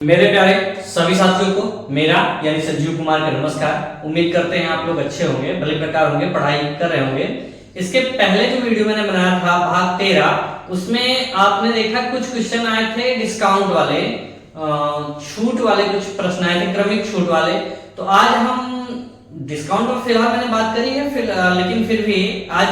मेरे प्यारे सभी साथियों को मेरा यानी संजीव कुमार का नमस्कार। उम्मीद करते हैं आप लोग अच्छे होंगे, भले प्रकार होंगे, पढ़ाई कर रहे होंगे। इसके पहले जो वीडियो मैंने बनाया था भाग 13, उसमें आपने देखा कुछ क्वेश्चन आए थे डिस्काउंट वाले, छूट वाले कुछ प्रश्न आए थे, क्रमिक छूट वाले। तो आज हम डिस्काउंट पर फिलहाल मैंने बात करी है, लेकिन फिर भी आज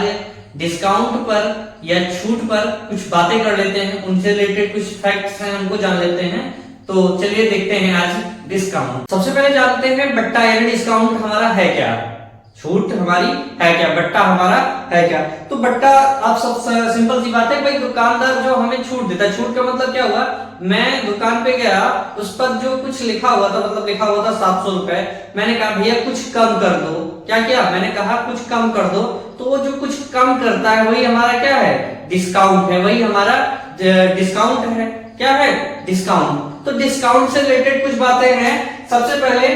डिस्काउंट पर या छूट पर कुछ बातें कर लेते हैं, उनसे रिलेटेड कुछ फैक्ट्स हैं हमको जान लेते हैं। तो चलिए देखते हैं आज डिस्काउंट। सबसे पहले जानते हैं बट्टा यानी डिस्काउंट हमारा है क्या, छूट हमारी है क्या, बट्टा हमारा है क्या। तो बट्टा आप सब सिंपल सी बात है भाई, दुकानदार जो हमें छूट देता है। छूट का मतलब क्या हुआ, मैं दुकान पे गया, उस पर जो कुछ लिखा हुआ था, मतलब लिखा हुआ था 700 रुपए, मैंने कहा भैया कुछ कम कर दो। क्या किया, मैंने कहा कुछ कम कर दो। तो वो जो कुछ कम करता है वही हमारा क्या है, डिस्काउंट है, वही हमारा डिस्काउंट है। क्या है, डिस्काउंट। तो डिस्काउंट से रिलेटेड कुछ बातें हैं। सबसे पहले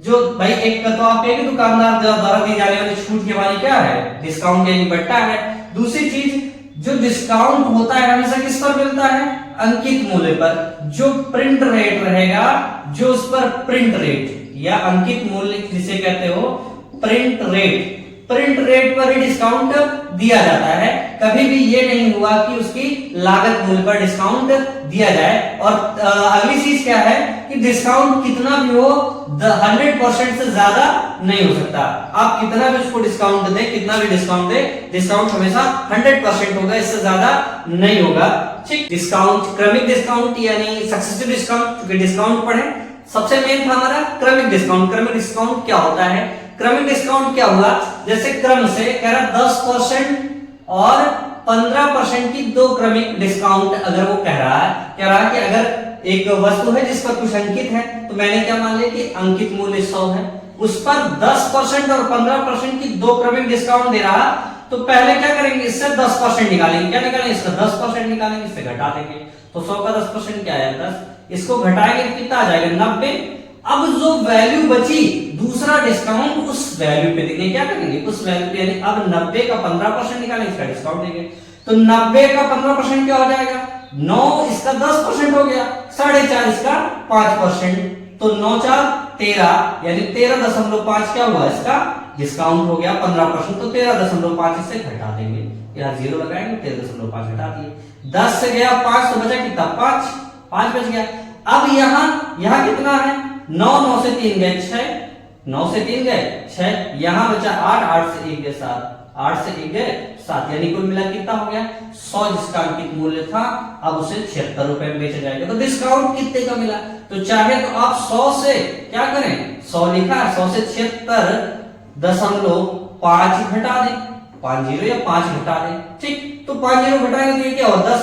जो भाई एक तो आप एक दुकानदार द्वारा दी जाने वाली छूट की हमारी क्या है, डिस्काउंट यानी बट्टा है। दूसरी चीज, जो डिस्काउंट होता है हमेशा किस पर मिलता है, अंकित मूल्य पर। जो प्रिंट रेट रहेगा, जो उस पर प्रिंट रेट या अंकित मूल्य जिसे कहते हो प्रिंट रेट, प्रिंट रेट पर ही डिस्काउंट दिया जाता है। कभी भी ये नहीं हुआ कि उसकी लागत मूल्य पर डिस्काउंट दिया जाए। और अगली चीज क्या है कि डिस्काउंट कितना भी हो 100% से ज्यादा नहीं हो सकता। आप कितना भी उसको डिस्काउंट दे, कितना भी डिस्काउंट दे, डिस्काउंट हमेशा 100% होगा, इससे ज्यादा नहीं होगा। ठीक, डिस्काउंट, क्रमिक डिस्काउंट यानी सक्सेसिव डिस्काउंट, क्योंकि डिस्काउंट पढ़े सबसे मेन था हमारा क्रमिक डिस्काउंट। क्रमिक डिस्काउंट क्या होता है, क्रमिक डिस्काउंट क्या हुआ, जैसे क्रम से कह रहा 10% और 15% की दो क्रमिक डिस्काउंट अगर वो कह रहा है कि अगर एक वस्तु है जिस पर कुछ अंकित है, तो मैंने क्या मान लिया कि अंकित मूल्य 100 है, उस पर 10% और 15% की दो क्रमिक डिस्काउंट दे रहा। तो पहले क्या करेंगे, इससे 10% निकालेंगे। क्या निकालेंगे, इसका 10% निकालेंगे, इससे घटा देंगे। तो 100 का 10% क्या है, 10। इसको घटाएंगे कितना आ जाएगा, 90। अब जो वैल्यू बची दूसरा डिस्काउंट, उस वैल्यू पे देंगे। क्या करेंगे, उस वैल्यू पे, यानी अब 90 का 15% निकालेंगे, इसका डिस्काउंट देंगे। तो 90 का 15% क्या हो जाएगा, 9, इसका 10% हो गया, 4.5 इसका 5%। तो 9 4 13, यानी 13.5 क्या हुआ, इसका डिस्काउंट हो गया 15%। तो 13.5 इससे घटा देंगे, यहाँ 0 लगाएंगे, 13.5 घटा दिए। 10 से गया 5 तो बचा कितना, 5 बच गया। अब यहाँ कितना है, 9 से 3 गए 6, 9 से 3 गए 6, यहाँ बचा 8 से 1 गए 7, 8 से 1 गए 7, यानी कुल मिला कितना हो गया 100, जिसका अंकित मूल्य था। अब उसे 76 रुपए में बेचा जाएगा। तो डिस्काउंट कितने का मिला, तो चाहे तो आप 100 से क्या करें, 100 लिखा है, 100 से 76.5 घटा दें, 50 या 5 घटा दें। ठीक, तो 50 घटाएंगे तो ये क्या हो, 10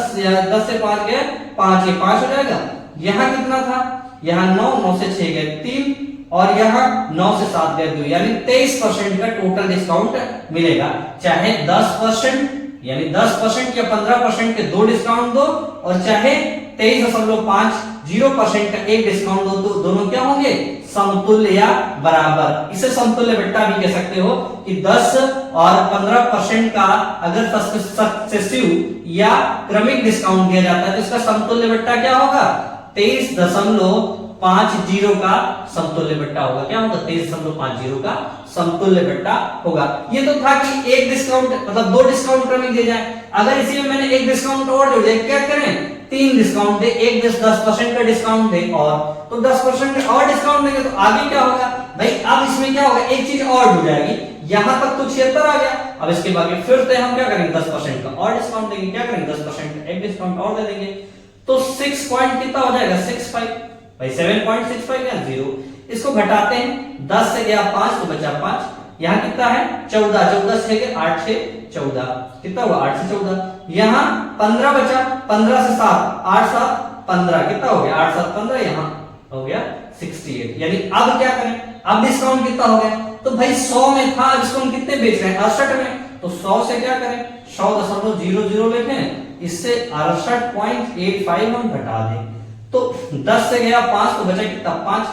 से 5 गए 5, ये 5 हो जाएगा। यहाँ कितना था, यहाँ 9 से 6 गए 3, और यहाँ 9 से 7 गए 2, यानी 23% का टोटल डिस्काउंट मिलेगा। चाहे 10% यानी 10% या 15% के दो डिस्काउंट दो, और चाहे 23.50% का एक डिस्काउंट दो, तो दोनों क्या होंगे, समतुल्य या बराबर। इसे समतुल्य बट्टा भी कह सकते हो कि 10 और 15% का अगर सक्सेसिव या क्रमिक डिस्काउंट दिया जाता है तो इसका समतुल्य बट्टा क्या होगा, 23.50 का समतुल्य बट्टा होगा। क्या होगा, 23.50 का समतुल्य बट्टा होगा। ये तो था कि एक डिस्काउंट मतलब दो डिस्काउंट क्रमिक दिए जाए। अगर इसी में मैंने एक डिस्काउंट और जोड़ दिया, क्या करें, 3 डिस्काउंट दे, एक 10% का डिस्काउंट दे, और तो 10% का और डिस्काउंट देंगे तो आगे क्या होगा भाई, अब इसमें क्या होगा, एक चीज और जुड़ जाएगी। यहां तक तो 76 आ गया। अब इसके बाद फिर से हम क्या करेंगे, 10% का और डिस्काउंट देंगे। क्या करेंगे, 10% का एक डिस्काउंट और दे देंगे। तो 6 पॉइंट कितना हो जाएगा, 65 भाई, 7.65 या 0। इसको घटाते हैं, 10 से गया 5 तो बचा 5, यहाँ कितना है 14, 14 से गए 8 से 14, कितना हुआ 8 से 14। यहाँ 15 बचा, 15 से 7, 8 7 15, कितना हो गया 8 7 15, यहाँ हो गया 68। यानी अब क्या करें, अब डिस्काउंट कितना हो गया, तो भाई 100 में था, इसको हम कितने बेच रहे हैं, 68 में। तो 100 से क्या करें, 100.00 लिखें, इससे 68.85 हम घटा दें। तो 10 से गया 5 तो बचा कितना 5,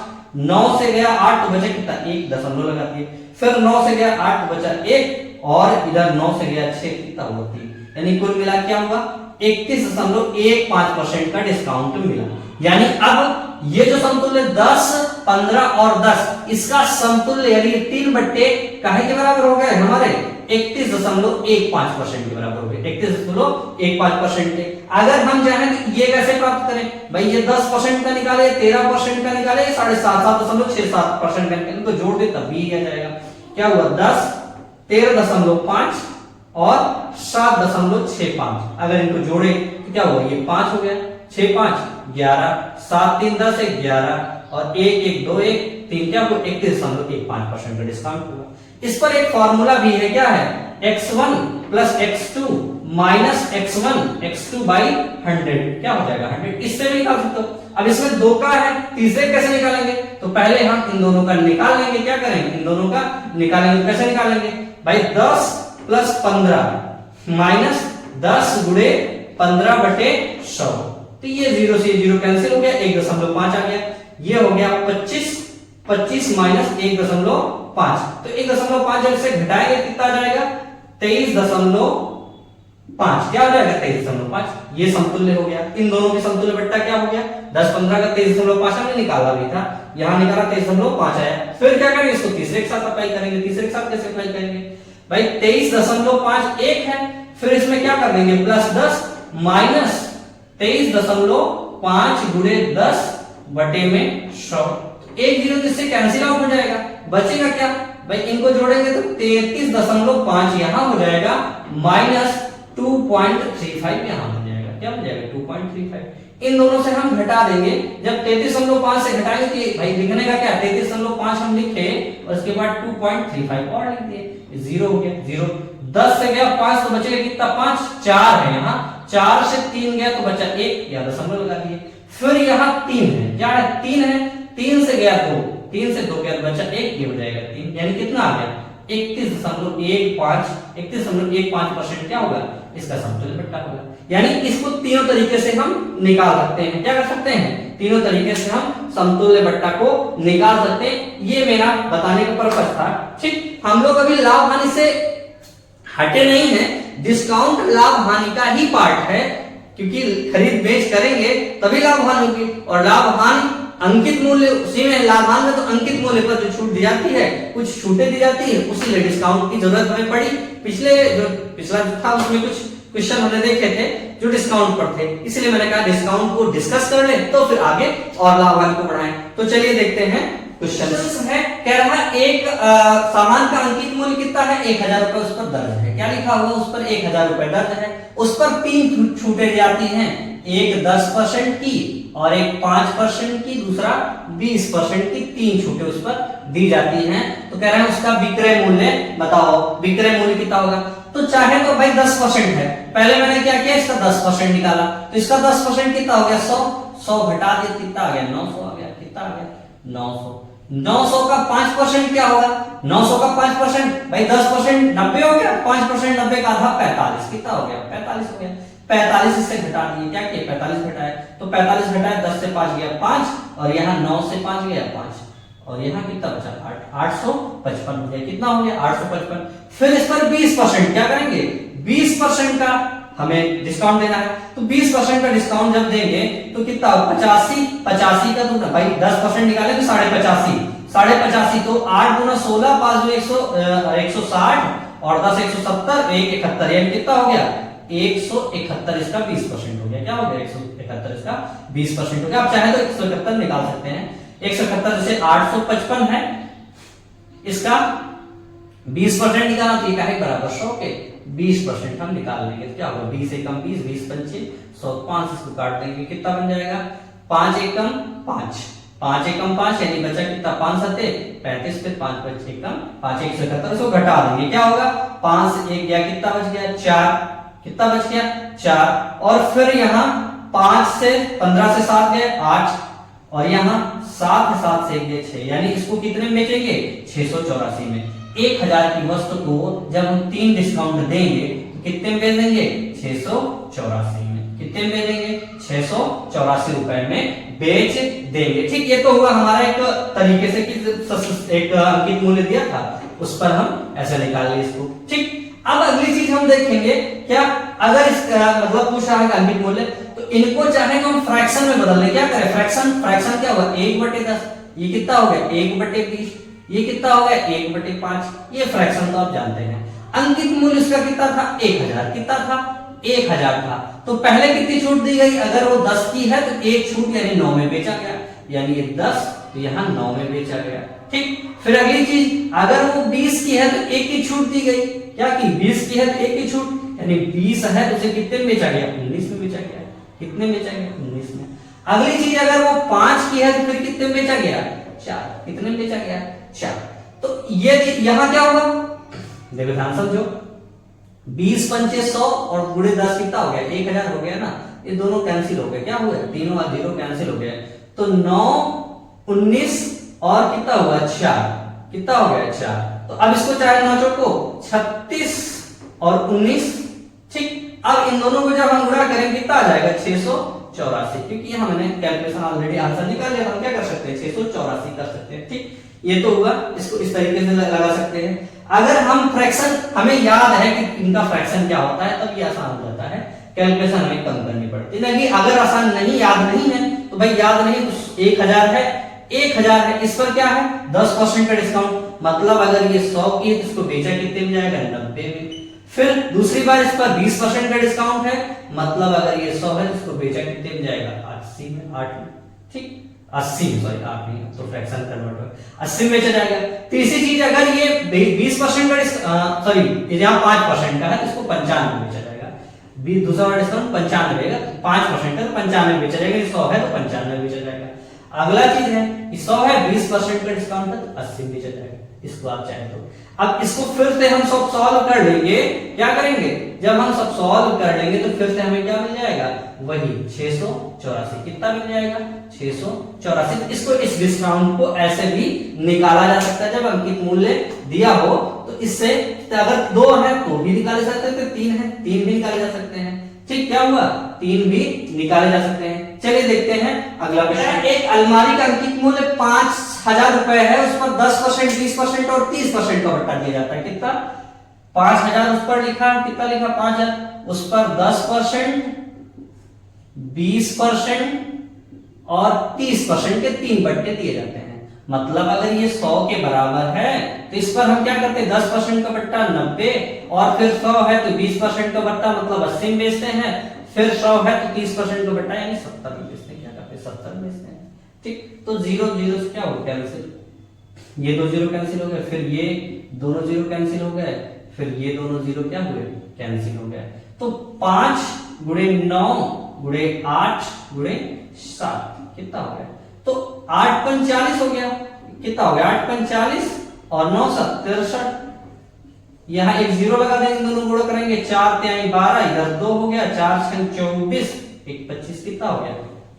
9 से गया 8 तो बचा कितना 1, दशमलव लगा दिए। फिर 9 से गया 8 तो बचा 1, और इधर 9 से गया 6, कितना हुआ 3, यानी कुल मिला क्या हुआ 31.15% का डिस्काउंट मिला। यानी अब ये जो समतुल्य 10, 15 और 10 इसका समतुल्य यानी 3 बट्टे काहे के बराबर हो गए हमारे 31.15% के बराबर हो गए 31.15% के। अगर हम चाहें तो ये कैसे प्राप्त करें भाई, ये 10% का निकाले, 13% का निकाले, 7.67% का निकाले, इनको जोड़ दे तब भी आ जाएगा। क्या हुआ 10, 13.5 और 7.65। अगर इनको जोड़े तो क्या हुआ, ये 5 हो गया, 6 5 11, 7 3 10 11 और 1 1 2 1 3 क्या हुआ 31.15% का डिस्काउंट हुआ। इस पर एक फॉर्मूला भी है, क्या है x1 plus x2 minus x1 x2 by 100 क्या हो जाएगा 100। इससे भी निकाल सकते हो। अब इसमें 2 का है, तीसरे कैसे निकालेंगे, तो पहले हम इन दोनों का निकाल लेंगे। क्या करेंगे, इन दोनों का निकालेंगे। कैसे निकालेंगे भाई, 10 प्लस 15 माइनस 10 गुणे 15 बटे 100, तो ये 0 से 0 कैंसिल हो गया, 1.5 आ गया। ये हो गया 25 माइनस 1.5, तो 1.5 जब से घटाएंगे कितना आ जाएगा 23.5। क्या हो जाएगा 23.5। ये समतुल्य हो गया। इन दोनों के समतुल्य बट्टा क्या हो गया 10 15 का 23.5 हमने निकाला भी था, यहां निकाला 23.5 आया। फिर क्या करेंगे, इसको तीसरे के साथ अप्लाई करेंगे। तीसरे के साथ कैसे अप्लाई करेंगे भाई, 23.5 एक है, फिर इसमें क्या कर देंगे प्लस 10 माइनस 23.5 गुणे 10 बटे में 100, एक 0 जिससे कैंसिल आउट हो जाएगा। बचेगा क्या भाई, इनको जोड़ेंगे तो 33.5 यहां हो जाएगा माइनस 2.35 यहां हो जाएगा। क्या हो जाएगा 2.35। इन दोनों से हम घटा देंगे। जब 33.5 से घटाएंगे तो भाई लिखने का क्या 33.5 हम लिखे और उसके बाद 2.35 और लिख दिए, 0 हो गया 0। 10 से गया 5 तो बचेगा कितना 5 4 है, यहाँ 4 से 3 गया तो बचा 1 या दशमलव लगा दिए। फिर यहाँ 3 है, क्या है 3 है, 3 से गया 2, 3 से 2 गया तो बचा 1, ये हो जाएगा 3, यानी कितना आ गया 31.15% क्या होगा इसका समतुल्य बट्टा होगा। यानी इसको तीनों तरीके से हम निकाल सकते हैं। क्या कर सकते हैं, तीनों तरीके से हम समतुल्य बट्टा को निकाल सकते हैं। ये मेरा बताने का पर्पस था। ठीक, हम लोग अभी लाभ हानि से हटे नहीं है, डिस्काउंट लाभ हानि का ही पार्ट है, क्योंकि खरीद बेच करेंगे तभी लाभ हानि होगी, और लाभ हानि अंकित मूल्य उसी में, लाभांश में तो अंकित मूल्य पर जो छूट दी जाती है, कुछ छूटें दी जाती है, उसी लिए डिस्काउंट की जरूरत हमें पड़ी। पिछला जो था उसमें कुछ क्वेश्चन हमने देखे थे जो डिस्काउंट पर थे, इसलिए मैंने कहा डिस्काउंट को डिस्कस कर ले तो फिर आगे और लाभांश को बढ़ाएं। तो चलिए देखते हैं क्वेश्चन है। कह रहा है एक सामान का अंकित मूल्य कितना है 1000 रुपए उस पर दर्ज है। क्या लिखा हुआ उस पर 1000 रुपए दर्ज है। उस पर 3 छूटें जाती हैं, एक 10% की और एक 5% की, दूसरा 20% की, 3 छूटें उस पर दी जाती हैं। तो कह रहे हैं उसका विक्रय मूल्य बताओ, विक्रय मूल्य कितना होगा। तो चाहे तो भाई 10% है, पहले मैंने क्या किया इसका 10% निकाला, तो इसका 10% कितना हो गया 100 घटा दिया कितना आ गया 900 आ गया। कितना आ गया 900। 900 का 5% क्या होगा, 900 का 5% भाई 10% 90 हो गया, 5% 90 का आधा 45, कितना हो गया 45 हो गया। 45 इससे घटा दिए, क्या किया 45 घटाया, तो 45 घटाया 10 से 5 गया 5, और यहाँ 9 से 5 गया 5, और यहाँ कितना बचा 855 हो गया। कितना हो गया 855। फिर इस पर 20% क्या करेंगे, 20% का हमें डिस्काउंट देना है, तो 20% का डिस्काउंट जब देंगे तो कितना 85 का तो भाई 10% निकाले तो 85 तो 8 गुना 16 5 160 और 10 170 1 71, यानी कितना हो गया 171। इसका 20% हो गया। क्या हो गया 171, इसका 20% हो गया। आप चाहे तो 171 निकाल सकते हैं। 171 से 855 है, इसका 20% निकालना तो ये काहे बराबर 100 के 20% हम निकाल लेंगे तो क्या होगा 20 एकम 20 20 पंचे 100, 5 इसको काट देंगे कितना बन जाएगा 5 एकम 5 5 एकम 5, यानी बचा कितना 5 सते 35, फिर 5 5 एकम 5 171, इसको घटा देंगे क्या होगा 5 से 1 गया, कितना बच गया 4, कितना बच गया 4, और फिर यहाँ 5 से 15 से 7 गए 8, और यहाँ 7 से 7 से 1 गए 6, यानी इसको कितने में बेचेंगे 684 में। 1000 की वस्तु को जब हम 3 डिस्काउंट देंगे तो कितने में बेच देंगे 684 में। कितने में बेचेंगे 684 रुपए में बेच देंगे। ठीक, ये तो हुआ हमारा एक तरीके से कि एक अंकित मूल्य दिया था उस पर हम ऐसे निकाल लिए इसको। ठीक, अब अगली चीज हम देखेंगे क्या अगर इसका मतलब पूछ रहा है अंकित मूल्य, तो इनको चाहे तो हम फ्रैक्शन में बदल लें। क्या करें, फ्रैक्शन क्या होगा 1/10, ये कितना हो गया 1/20, ये कितना हो गया 1/5, ये फ्रैक्शन तो आप जानते हैं। अंकित मूल्य इसका कितना था 1000, कितना था 1000 था। तो पहले कितनी छूट दी गई, अगर वो 10 की है तो एक छूट यानी 9 में बेचा गया, यानी ये 10 तो यहाँ 9 में बेचा गया। ठीक, फिर अगली चीज, अगर वो 20 की है तो एक की छूट दी गई, क्या की 20 की है तो एक की छूट, यानी 20 है तो उसे कितने में बेचा गया 19 में बेचा गया। कितने में बेचा गया 19 में। अगली चीज, अगर वो 5 की है तो फिर कितने में बेचा गया 4, कितने में बेचा गया 4। तो ये यहां क्या होगा, देखो ध्यान समझो, 20 पंचे 100 और गुणे 10 कितना हो गया 1000 हो गया ना, ये दोनों कैंसिल हो गए, क्या हुआ तीनों और जीरो कैंसिल हो गया। तो 9 19 और कितना हुआ 4, कितना हो गया 4। तो अब इसको चाहे 9 चौको 36 और 19, ठीक। अब इन दोनों को जब हम गुणा करेंगे कितना आ जाएगा 684, क्योंकि यहां मैंने कैलकुलेशन ऑलरेडी आंसर निकाल लिया, हम क्या कर सकते हैं 684 कर सकते हैं। ठीक, ये तो हुआ, इसको इस तरीके से लगा सकते हैं। अगर हम फ्रैक्शन, हमें याद है कि इनका फ्रैक्शन क्या होता है, तब ये आसान हो जाता है, कैलकुलेशन हमें कम करनी पड़ती है। नहीं अगर आसान नहीं, याद नहीं है तो भाई याद नहीं तो 1000 है, 1000 है, इस पर क्या है 10% का डिस्काउंट, मतलब अगर ये 100 की है तो इसको बेचा कितने में जाएगा 90 में। फिर दूसरी बार इस पर 20% का डिस्काउंट है, मतलब अगर ये 100 है तो इसको बेचा कितने में जाएगा 80 में, 8 में। ठीक, 80 सॉरी 8 नहीं तो फ्रैक्शन कन्वर्ट हो 80 में बेचा जाएगा। तीसरी चीज, अगर ये 20% का सॉरी यहाँ 5% का है तो इसको 95 में बेचा जाएगा। दूसरा डिस्काउंट 95 रहेगा, 5% है तो 95 में बेचा जाएगा, 100 है तो 95 में बेचा जाएगा। अगला चीज है 100 है 20% का डिस्काउंट है तो 80 में बेचा जाएगा, इसको आप चाहे तो। अब इसको फिर से हम सब सॉल्व कर लेंगे, क्या करेंगे जब हम सब सॉल्व कर लेंगे तो फिर से हमें क्या मिल जाएगा वही 684, कितना मिल जाएगा 684। इसको इस डिस्काउंट को ऐसे भी निकाला जा सकता है, जब अंकित मूल्य दिया हो तो इससे अगर 2 है तो भी निकाले जा सकते हैं, 3 है 3 भी निकाले जा सकते हैं। ठीक, क्या हुआ 3 भी निकाले जा सकते हैं। चलिए देखते हैं अगला प्रश्न। एक अलमारी का अंकित मूल्य 5000 रुपए है, उस पर 10%, 20% और 30% का बट्टा दिया जाता है। कितना 5000 उस पर लिखा, कितना लिखा 5000, उस पर 10%, 20% और 30% के 3 बट्टे दिए जाते हैं। मतलब अगर ये 100 के बराबर है तो इस पर हम क्या करते हैं 10% का बट्टा 90, और फिर 100 है तो 20% का बट्टा मतलब 80 में बेचते हैं, फिर 100 है तो 30% का बट्टा यानी 70 में बेचते हैं। क्या करते हैं 70 में बेचते हैं। ठीक, तो 0 0 से क्या हो कैंसिल, ये 2 0 कैंसिल हो गए, फिर ये दोनों 0 कैंसिल हो गए, फिर ये दोनों 0 क्या हुए कैंसिल हो गए। तो 5 गुणे 9 गुणे 8 गुणे 7 कितना हो गया, तो 8 पंच 40 हो गया, कितना हो गया 8 पंच 40 और 9 7 63। यहां एक 0 लगा देंगे, दोनों गुणा करेंगे 4 3 12, इधर 2 हो गया, 4 6 24, एक 25, कितना हो गया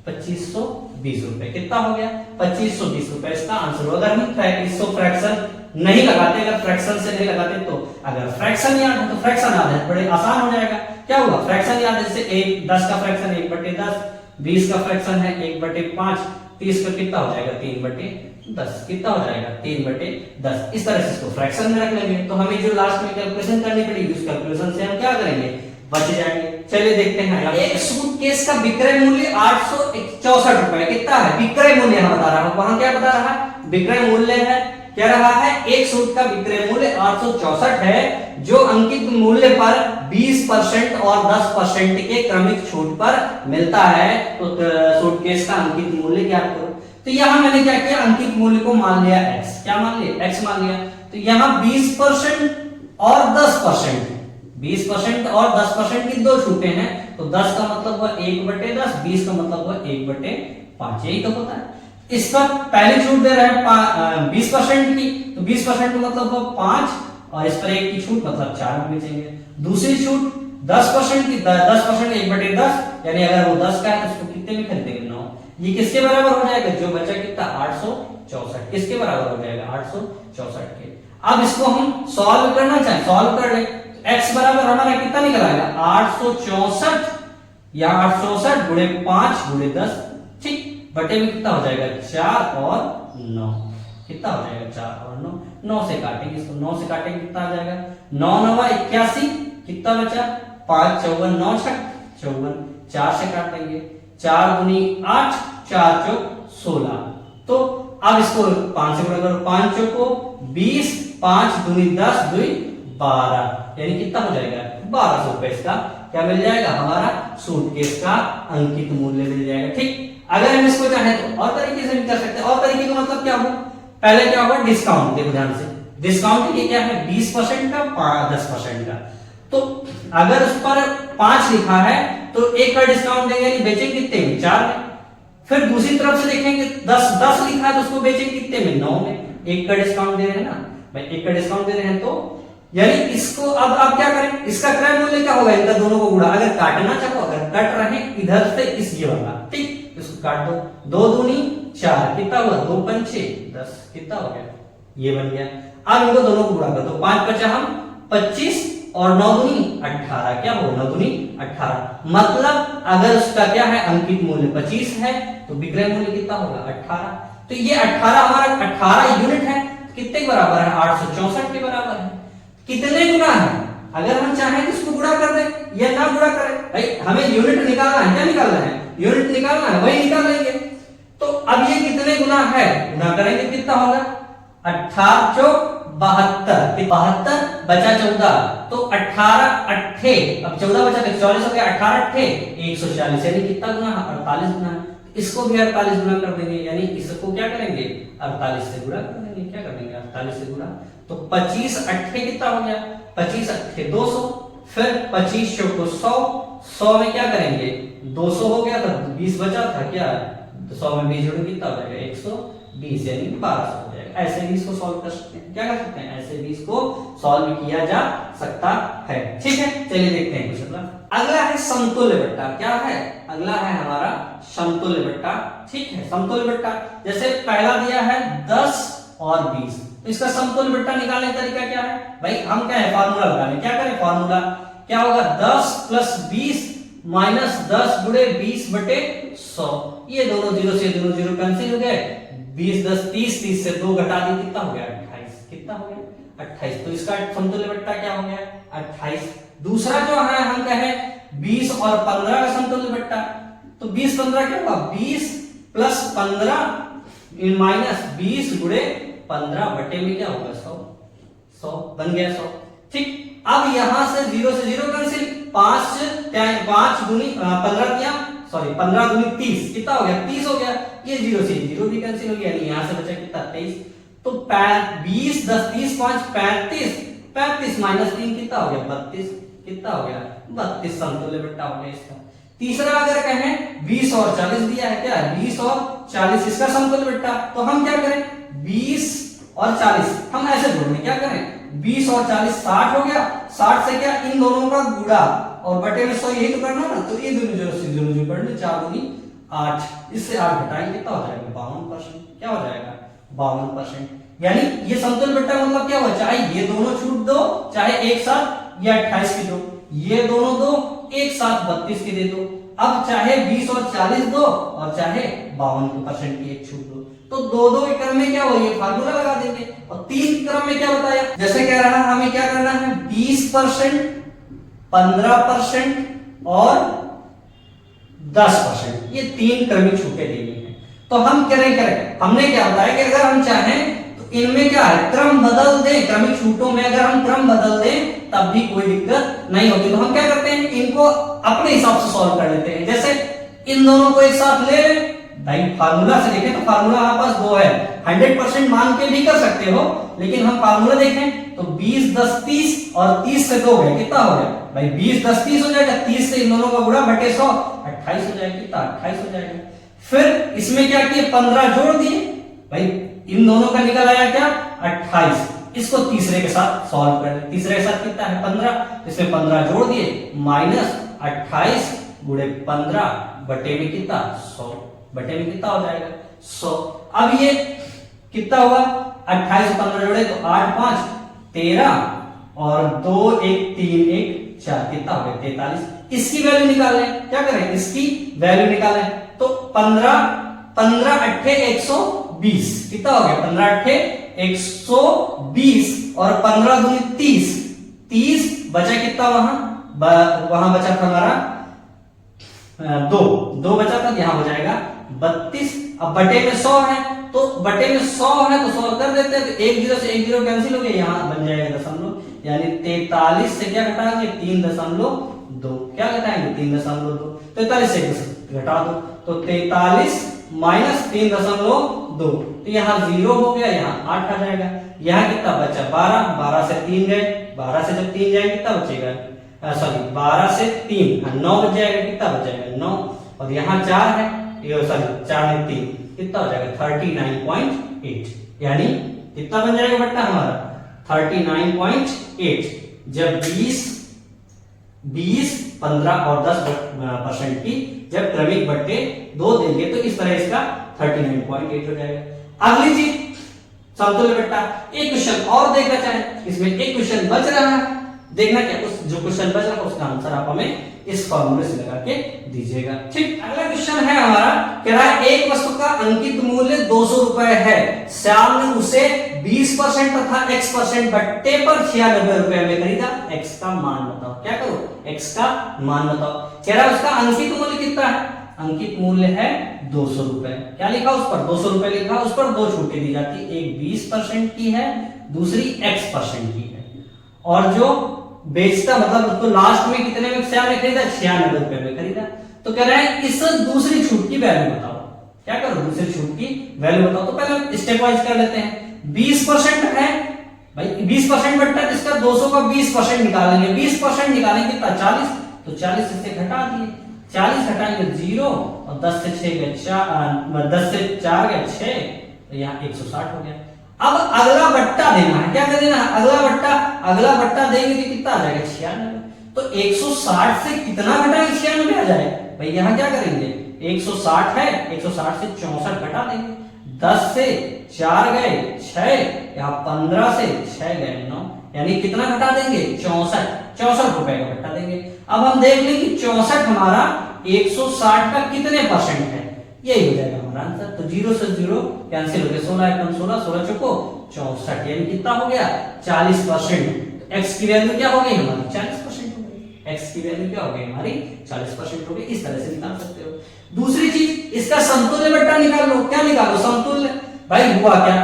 2520 रुपए। कितना हो गया 2520 रुपए इसका आंसर हो। अगर हम इसको फ्रैक्शन नहीं लगाते, अगर फ्रैक्शन से नहीं लगाते तो अगर फ्रैक्शन याद है तो फ्रैक्शन याद है, बड़े आसान हो जाएगा। क्या हुआ फ्रैक्शन याद है, जैसे 10 का फ्रैक्शन 1/10, 20 का फ्रैक्शन है 1/5, 30 का कितना हो जाएगा 3/10, कितना हो जाएगा 3/10। इस तरह से इसको फ्रैक्शन में रख लेंगे तो हमें जो लास्ट में कैलकुलेशन करनी पड़ेगी उस कैलकुलेशन से हम क्या करेंगे बच जाएंगे। चलिए देखते हैं, एक सूटकेस का विक्रय मूल्य 864 रुपए कितना है, विक्रय मूल्य यहां बता रहा हूं, वहां क्या बता रहा है विक्रय मूल्य है, क्या रहा है एक सूट का विक्रय मूल्य 864 है, जो अंकित मूल्य पर 20% और 10% के क्रमिक छूट पर मिलता है। तो सूटकेस का अंकित मूल्य क्या करो, तो यहां मैंने क्या किया अंकित मूल्य को मान लिया x, क्या मान लिया x मान लिया। तो यहां 20% और 10%, 20% और 10% की 2 छूटे हैं, तो 10 का मतलब हुआ 1/10, 20 का मतलब हुआ 1/5, यही तो होता है। इस पर पहली छूट दे रहे हैं 20% की, तो 20% का मतलब हुआ 5 और इस पर 1 की छूट मतलब 4 में बेचेंगे। दूसरी छूट 10% की, 10% 1/10, यानी अगर वो 10 का है तो उसको कितने में खरीदेंगे 9। ये किसके बराबर हो जाएगा, जो बचा कितना 864, किसके बराबर हो जाएगा 864 के। अब इसको हम सॉल्व करना चाहें सॉल्व कर ले, x बराबर हमारा कितना निकल आएगा 864 या 864 गुणे 5 गुणे 10, ठीक, बटे में कितना हो जाएगा 4 और 9, कितना हो जाएगा 4 और 9, 9 से काटेंगे इसको, 9 से काटेंगे कितना आ जाएगा 9 9 81, कितना बचा 5 54 9 छक 54, 4 से काट देंगे, 4 दूनी 8, 4 चौक 16। तो अब इसको 5 से गुणा करो, 5 चौको 20, 5 दूनी 10, 2 12, यानी कितना हो जाएगा 1200 रुपए इसका क्या मिल जाएगा, हमारा सूटकेस का अंकित मूल्य मिल जाएगा। ठीक, अगर हम इसको चाहे तो और तरीके से भी कर सकते हैं। और तरीके का मतलब क्या हुआ, पहले क्या हुआ डिस्काउंट, देखो ध्यान से, डिस्काउंट ये क्या है 20% का 10% का। तो अगर उस पर 5 लिखा है तो 1 का डिस्काउंट देंगे, यानी बेचेंगे कितने में 4 में। फिर दूसरी तरफ से देखेंगे 10 लिखा है तो उसको बेचेंगे कितने में 9 में। 1 का डिस्काउंट दे रहे हैं ना भाई, 1 का डिस्काउंट दे रहे हैं तो यानी इसको अब आप क्या करें, इसका क्रय मूल्य क्या होगा, इनका दोनों को गुणा। अगर काटना चाहो, अगर कट रहे इधर से इस ये वाला, ठीक, इसको काट दो, 2 दूनी 4, कितना हुआ 2 पंचे 10, कितना हो गया ये बन गया। अब इनको दोनों को गुणा कर दो, 5 पचा हम 25 और 9 दूनी 18, क्या हो 9 दूनी 18। मतलब अगर उसका क्या है अंकित मूल्य 25 है तो विक्रय मूल्य कितना होगा 18। तो ये 18 हमारा 18 यूनिट है, कितने के बराबर है 864 के बराबर है। कितने गुना है, अगर हम चाहें तो इसको गुणा कर दें या ना गुणा करें, भाई हमें यूनिट निकालना है, क्या निकालना है यूनिट निकालना है, वही निकाल लेंगे। तो अब ये कितने गुना है, गुणा करेंगे कितना होगा 18 चौक 72, 72 बचा 14, तो 18 अट्ठे, अब 14 बचा 44 हो गया, 18 अट्ठे 140, यानी कितना गुना 48 गुना है। इसको भी 48 गुना कर देंगे, यानी इसको क्या करेंगे 48 से गुणा कर देंगे, क्या कर देंगे 48 से गुणा। तो 25 अट्ठे कितना हो गया 25 अट्ठे 200, फिर 25 चौको 100, 100 में क्या करेंगे 200 हो गया था, 20 बचा था क्या, तो 100 में 20 जोड़ेंगे कितना हो जाएगा 120, यानी 1200 हो जाएगा। ऐसे भी इसको सॉल्व कर सकते हैं, क्या कर सकते हैं, ऐसे भी इसको सॉल्व किया जा सकता है। ठीक है, चलिए देखते हैं कुछ अगला है समतुल्य बट्टा। क्या है अगला है हमारा समतुल्य बट्टा। ठीक है, समतुल्य बट्टा जैसे पहला दिया है 10 और 20, तो इसका समतुल्य बट्टा निकालने का तरीका क्या है भाई, हम क्या है फार्मूला लगाने, क्या करें फार्मूला क्या होगा 10 प्लस 20 माइनस 10 गुणे 20 बटे 100, ये दोनों जीरो से दोनों जीरो कैंसिल हो गए, 20 10 30, 30 से 2 घटा दी कितना हो गया 28, कितना हो गया 28। तो इसका समतुल्य बट्टा क्या हो गया 28। दूसरा जो है हम कहें 20 और 15 का समतुल्य बट्टा, तो 20 15 क्या होगा 20 प्लस 15 माइनस 20 गुणे 15 बटे में क्या होगा 100 बन गया 100। ठीक, अब यहां से 0 से 0 कैंसिल, 5 दूनी 15 दिया, सॉरी 15 दूनी 30, कितना हो गया 30 हो गया, ये 0 से 0 भी कैंसिल हो गया, यानी यहां से बचा कितना 23। तो 20 10 30 5 35, 35 माइनस 3 कितना हो गया 32, कितना हो गया 32 समतुल्य बट्टा हो गया इसका। तीसरा अगर कहें 20 और 40 दिया है, क्या 20 और 40 इसका समतुल्य बट्टा, तो हम क्या करें 20 और 40 हम ऐसे जोड़ने, क्या करें 20 और 40 60 हो गया, 60 से क्या इन दोनों का गुणा और बटे में 100 यही तो करना ना, तो ये दोनों जीरो से जीरो जोड़ ले, 4 दूनी 8, इससे 8 घटाएंगे कितना हो जाएगा 52%, क्या हो जाएगा 52%। यानी ये समतुल्य बट्टा मतलब क्या हुआ, चाहे ये दोनों छूट दो, चाहे एक साथ ये 28 की दो, ये दोनों दो एक साथ 32 की दे दो, अब चाहे 20 और 40 दो और चाहे 52% की एक छूट दो, तो दो क्रम में क्या हो, ये फार्मूला लगा देंगे। और 3 क्रम में क्या बताया, जैसे कह रहा है हमें क्या करना है 20%, 15% और 10%, ये 3 क्रमिक छूटें देनी है। तो हम करें हमने क्या बताया कि अगर हम चाहें तो इनमें क्या है क्रम बदल दें, क्रमिक छूटों में अगर हम क्रम बदल दें तब भी कोई दिक्कत नहीं होती। तो हम क्या करते हैं इनको अपने हिसाब से सॉल्व कर लेते हैं। जैसे इन दोनों को एक साथ ले लें, भाई फार्मूला से देखें तो फार्मूला हमारे पास 2 है, 100% मान के भी कर सकते हो, लेकिन हम फार्मूला देखें तो 20 10 30 और 30 से 2 गए, कितना हो गया भाई 20 10 30 हो जाएगा, 30 से इन दोनों का गुणा बटे 100 28 हो जाएगा, कितना 28 हो जाएगा। फिर इसमें क्या किए 15 जोड़ दिए, भाई इन दोनों का निकल आया क्या 28, इसको तीसरे के साथ सॉल्व कर लें, तीसरे के साथ कितना है 15, इसमें 15 जोड़ दिए माइनस 28 गुणे 15 बटे में कितना 100, बटे में कितना हो जाएगा 100। अब ये कितना होगा 28 15 जोड़े तो 8 5 13 और 2 1 3 1 4, कितना हो गया 43। इसकी वैल्यू निकालें, क्या करें इसकी वैल्यू निकालें, तो 15 अट्ठे 120, कितना हो गया 15 अट्ठे 120 और 15 दूनी 30, 30 बचा कितना वहां वहां बचा था हमारा दो बचा था, यहां हो जाएगा 32। अब बटे में 100 है, तो बटे में 100 है तो 100 कर देते हैं, तो 1 0 से 1 0 कैंसिल हो गया, यहाँ बन जाएगा दशमलव, यानी 43 से क्या घटाएंगे 3.2, क्या घटाएंगे 3.2, 43 से घटा दो तो 43 माइनस 3.2, तो यहाँ 0 हो गया, यहाँ 8 आ जाएगा। यहाँ कितना बचा 12, 12 से 3 गए, 12 से जब 3 जाएंगे कितना बचेगा, सॉरी 12 से 3 9 बच जाएगा, कितना बच जाएगा 9, और यहाँ 4 है, ये सॉरी 4 में 3 कितना हो जाएगा 39.8, यानी कितना बन जाएगा बट्टा हमारा 39.8। जब 20, 15 और 10% की जब क्रमिक बट्टे 2 देंगे तो इस तरह इसका 39.8 हो जाएगा। अगली चीज समतुल्य बट्टा, एक क्वेश्चन और देखना चाहे, इसमें एक क्वेश्चन बच रहा है, देखना क्या उस जो क्वेश्चन बच रहा है उसका आंसर आप हमें इस फॉर्मूले से लगा के दीजिएगा। ठीक, अगला क्वेश्चन है हमारा, कह रहा है एक वस्तु का अंकित मूल्य 200 रुपए है, श्याम ने उसे 20% तथा x% बट्टे पर 96 रुपए में खरीदा, x का मान बताओ। क्या करो, x का मान बताओ। कह रहा है उसका अंकित मूल्य कितना है, अंकित मूल्य है 200 रुपए। क्या लिखा उस पर 200 रुपए लिखा, उस पर दो छूटें दी जाती, एक 20% की है, दूसरी x% की है, और जो बेचता मतलब उसको लास्ट में कितने में श्याम ने खरीदा 96 रुपए में खरीदा। तो कह रहा है इस दूसरी छूट की वैल्यू बताओ। क्या करो, दूसरी छूट की वैल्यू बताओ। तो पहले स्टेप वाइज कर लेते हैं। 20% है भाई, 20% बट्टा इसका 200 का 20% निकालेंगे, 20% निकालेंगे कितना 40, तो 40 इससे घटा दिए, 40 घटाएंगे 0, और 10 से 6 गए 4, 10 से 4 गए 6, तो यहाँ 160 हो गया। अब अगला बट्टा देना है, क्या देना है अगला बट्टा देंगे तो कितना आ जाएगा 96, तो 160 से कितना घटाएंगे 96 आ जाए भाई। यहाँ क्या करेंगे 160 है, 160 से 64 घटा देंगे, 10 से 4 गए 6, यहाँ 15 से 6 गए 9, यानी कितना घटा देंगे 64 रुपए का बट्टा देंगे। अब हम देख लें कि 64 हमारा 160 का कितने परसेंट है, यही हो जाएगा हमारा आंसर। तो 0 से 0 कैंसिल हो गया, 16 एकम 16, 16 चौको 64, यानी कितना हो गया 40%। एक्स की वैल्यू क्या हो गई हमारी 40% हो गई, एक्स की वैल्यू क्या हो गई हमारी 40% हो गई। इस तरह से निकाल सकते हो। दूसरी चीज, इसका समतुल्य बट्टा निकाल लो। क्या निकालो समतुल्य, भाई हुआ क्या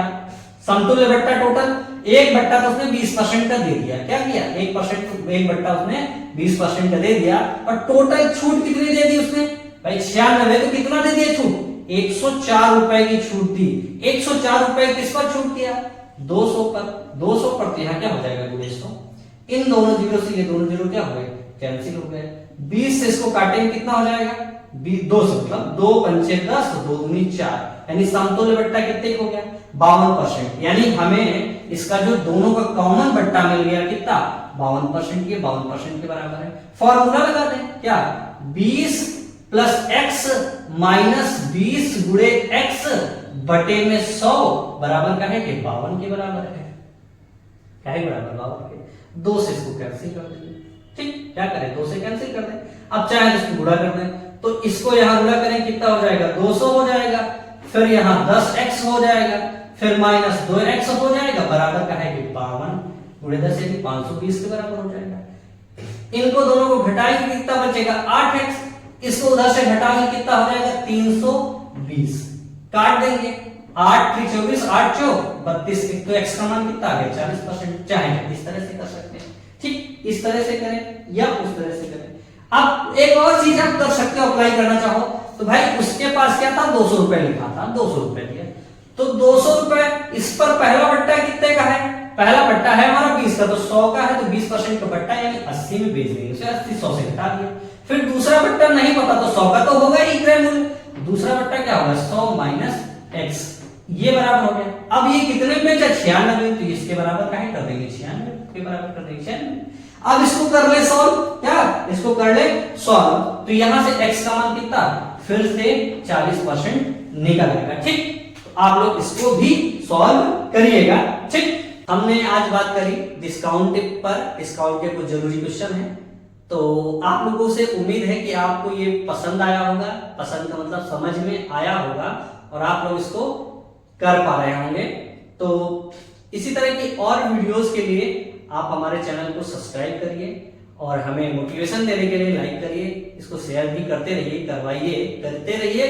समतुल्य बट्टा, टोटल एक बट्टा तो उसने 20% का दे दिया, क्या किया 1% एक बट्टा उसने 20% का दे दिया, और टोटल छूट कितनी दे दी उसने भाई 96, तो कितना दे दिया छूट 104 रुपए की छूट दी। 104 रुपए किस पर छूट दिया 200 पर, 200 पर, तो यहाँ क्या हो जाएगा 200, इन दोनों जीरो से ये दोनों जीरो क्या हो गए कैंसिल हो गए। 20 से इसको काटेंगे कितना हो जाएगा 200, मतलब 2 पंचे 10, 2 दूनी 4, यानी समतुल्य बट्टा कितने हो गया 52%। यानी हमें इसका जो दोनों का कॉमन बट्टा मिल गया कितना 52%, ये 52% के बराबर है। फॉर्मूला लगा दें, क्या 20 प्लस x माइनस 20 गुणे x बटे में 100 बराबर का है कि 52 के बराबर है, क्या है बराबर 52 के। 2 से इसको कैंसिल कर देंगे, ठीक, क्या करें 2 से कैंसिल कर दें। अब चाहे इसको गुणा कर दें, तो इसको यहां गुणा करें कितना हो जाएगा 200 हो जाएगा, फिर यहां 10x हो जाएगा, फिर माइनस 2x हो जाएगा, बराबर का है कि 52 गुणे 10 यानी 520 के बराबर हो जाएगा। इनको दोनों को घटाएंगे कितना बचेगा 8x, इसको उधर से घटाएंगे कितना हो जाएगा 320, काट देंगे 8 3 24, 8 4 32, तो x का मान कितना आ गया 40%। चाहे इस तरह से कर सकते हैं, ठीक, इस तरह से करें या उस तरह से करें। अब एक और चीज आप कर सकते हो, अप्लाई करना चाहो तो भाई उसके पास क्या था 200 रुपए लिखा था, 200 रुपए दिया, तो 200 रुपए इस पर पहला बट्टा कितने का है, पहला बट्टा है हमारा 20 का, तो 100 का है, तो 20% का बट्टा यानी 80 में बेच देंगे, उसे 80 100 से घटा दिया। फिर दूसरा बट्टा नहीं पता, तो 100 का तो होगा ही क्रय मूल्य, दूसरा बट्टा क्या होगा 100 माइनस x, ये बराबर हो गया। अब ये कितने में बेचा 96, तो इसके बराबर काहे कर देंगे 96 के बराबर कर देंगे 96। अब इसको कर ले सॉल्व, क्या इसको कर ले सॉल्व, तो यहां से x का मान कितना फिर से 40% निकलेगा, ठीक। तो आप लोग इसको भी सॉल्व करिएगा, ठीक। हमने आज बात करी डिस्काउंट पर, डिस्काउंट के कुछ जरूरी क्वेश्चन है, तो आप लोगों से उम्मीद है कि आपको ये पसंद आया होगा, पसंद का मतलब समझ में आया होगा, और आप लोग इसको कर पा रहे होंगे। तो इसी तरह की और वीडियोस के लिए आप हमारे चैनल को सब्सक्राइब करिए और हमें मोटिवेशन देने के लिए लाइक करिए, इसको शेयर भी करते रहिए,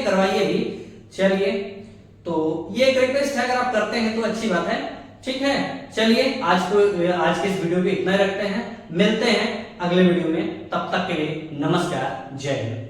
करवाइए भी। चलिए, तो ये एक रिक्वेस्ट है, अगर आप करते हैं तो अच्छी बात है। ठीक है, चलिए आज के इस वीडियो पे इतना ही रखते हैं, मिलते हैं अगले वीडियो में, तब तक के लिए नमस्कार, जय हिंद।